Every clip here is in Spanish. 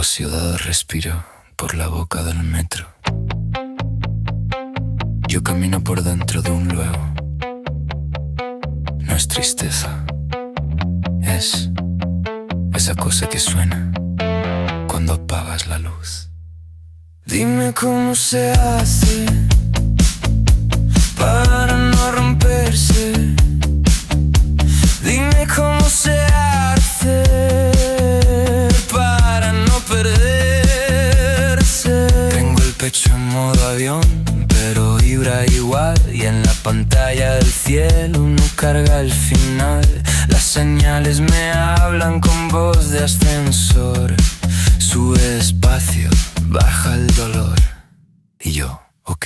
ciudad respiro por la boca del metro. Yo camino por dentro de un luego. No es tristeza, es esa cosa que suena cuando apagas la luz. Dime cómo se hace para no romperse. Dime cómo se hace para no perderse. Tengo el pecho en modo avión, pero vibra igual. Y en la pantalla del cielo no carga el final. Las señales me hablan con voz de ascensor. Sube despacio, baja el dolor. Y yo, ok.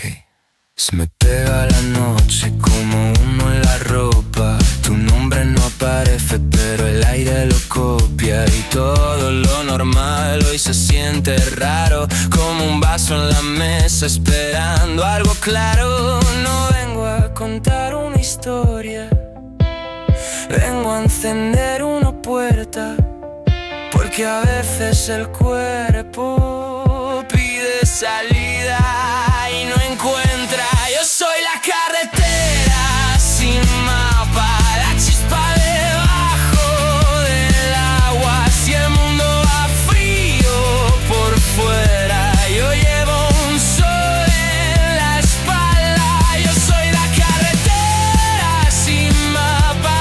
Se me pega la noche como uno en la ropa. Tu nombre no aparece pero el aire lo copia. Y todo lo normal hoy se siente raro, como un vaso en la mesa esperando algo claro. No vengo a contar una historia, vengo a encender una puerta, porque a veces el cuerpo pide salida y no encuentra. Yo soy la carretera sin mapa, la chispa debajo del agua. Si el mundo va frío por fuera, yo llevo un sol en la espalda. Yo soy la carretera sin mapa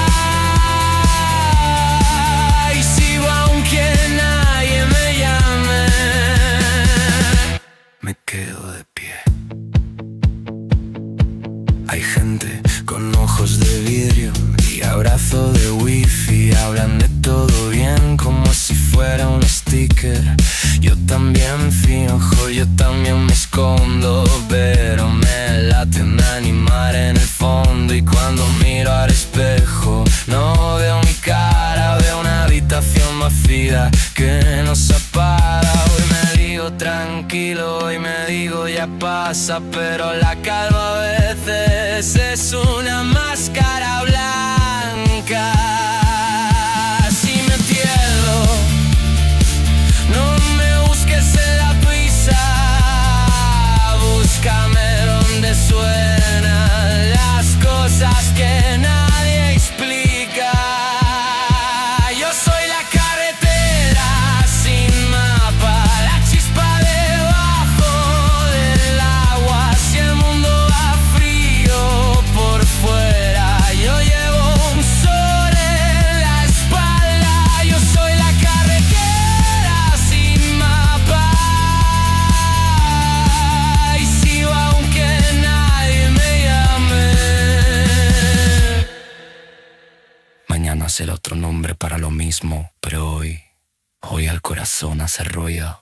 y sigo aunque nadie me llame. Me quedo de pie. Hay gente con ojos de vidrio y abrazo de wifi. Hablan de todo bien como si fuera un sticker. Yo también finjo, yo también me escondo, pero me late un animar en el fondo. Y cuando miro al espejo no veo mi cara, veo una habitación vacía que no se apaga. Hoy me digo tranquilo, hoy me digo ya pasa, pero la calma a veces es una máscara blanca. Si me pierdo, no me busques en la prisa, búscame donde suenan las cosas que nadie explica. Yo soy la carretera sin mapa, la chispa debajo del agua. Si el mundo va frío por fuera, yo llevo un sol en la espalda. Yo soy la carretera sin mapa y sigo aunque nadie me llame. Mañana será otro nombre para lo mismo, pero hoy el corazón hace ruido.